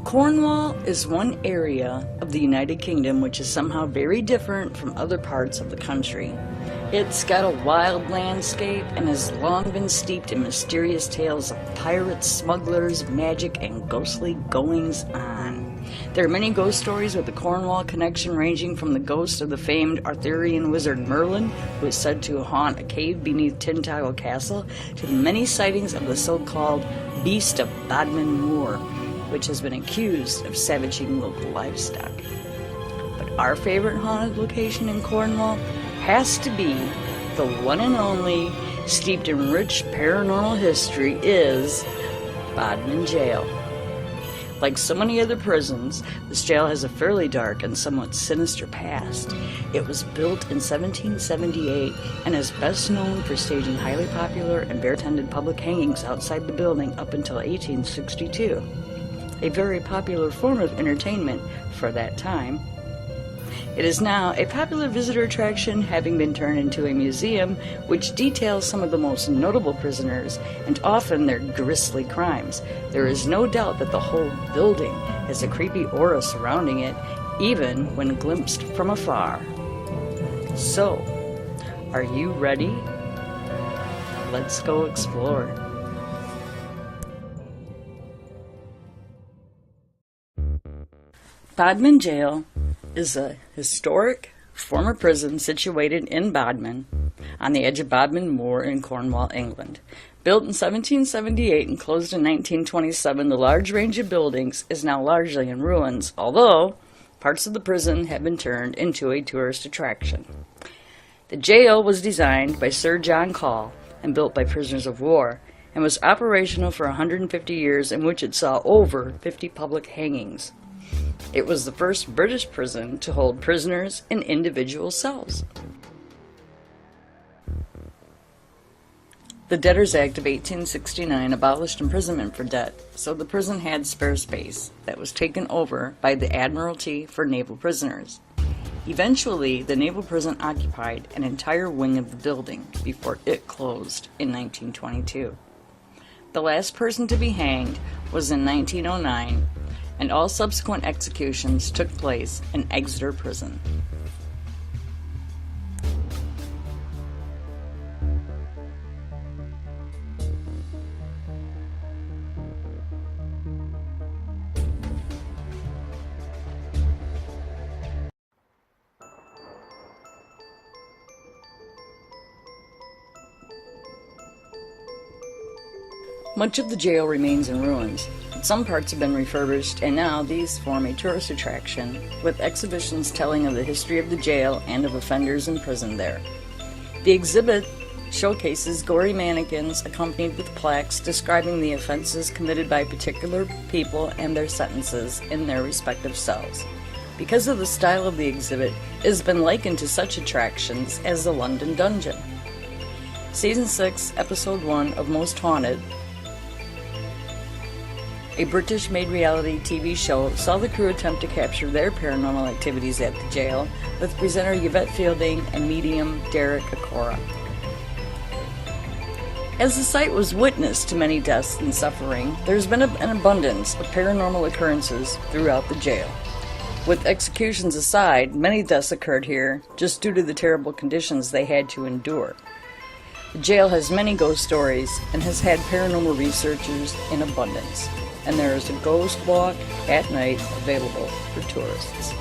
Cornwall is one area of the United Kingdom which is somehow very different from other parts of the country. It's got a wild landscape and has long been steeped in mysterious tales of pirates, smugglers, magic, and ghostly goings-on. There are many ghost stories with the Cornwall connection, ranging from the ghost of the famed Arthurian wizard Merlin, who is said to haunt a cave beneath Tintagel Castle, to the many sightings of the so-called Beast of Bodmin Moor, which has been accused of savaging local livestock. But our favorite haunted location in Cornwall has to be the one and only, steeped in rich paranormal history, is Bodmin Jail. Like so many other prisons, this jail has a fairly dark and somewhat sinister past. It was built in 1778 and is best known for staging highly popular and very attended public hangings outside the building up until 1862. A very popular form of entertainment for that time. It is now a popular visitor attraction, having been turned into a museum which details some of the most notable prisoners and often their grisly crimes. There is no doubt that the whole building has a creepy aura surrounding it, even when glimpsed from afar. So, are you ready? Let's go explore. Bodmin Jail is a historic former prison situated in Bodmin, on the edge of Bodmin Moor in Cornwall, England. Built in 1778 and closed in 1927, the large range of buildings is now largely in ruins, although parts of the prison have been turned into a tourist attraction. The jail was designed by Sir John Call and built by prisoners of war, and was operational for 150 years, in which it saw over 50 public hangings. It was the first British prison to hold prisoners in individual cells. The Debtors Act of 1869 abolished imprisonment for debt, so the prison had spare space that was taken over by the Admiralty for naval prisoners. Eventually, the naval prison occupied an entire wing of the building before it closed in 1922. The last person to be hanged was in 1909, and all subsequent executions took place in Exeter Prison. Much of the jail remains in ruins. Some parts have been refurbished, and now these form a tourist attraction, with exhibitions telling of the history of the jail and of offenders imprisoned there. The exhibit showcases gory mannequins accompanied with plaques describing the offenses committed by particular people and their sentences in their respective cells. Because of the style of the exhibit, it has been likened to such attractions as the London Dungeon. Season 6, Episode 1 of Most Haunted, a British-made reality TV show, saw the crew attempt to capture their paranormal activities at the jail, with presenter Yvette Fielding and medium Derek Akora. As the site was witness to many deaths and suffering, there's been an abundance of paranormal occurrences throughout the jail. With executions aside, many deaths occurred here just due to the terrible conditions they had to endure. The jail has many ghost stories and has had paranormal researchers in abundance, and there is a ghost walk at night available for tourists.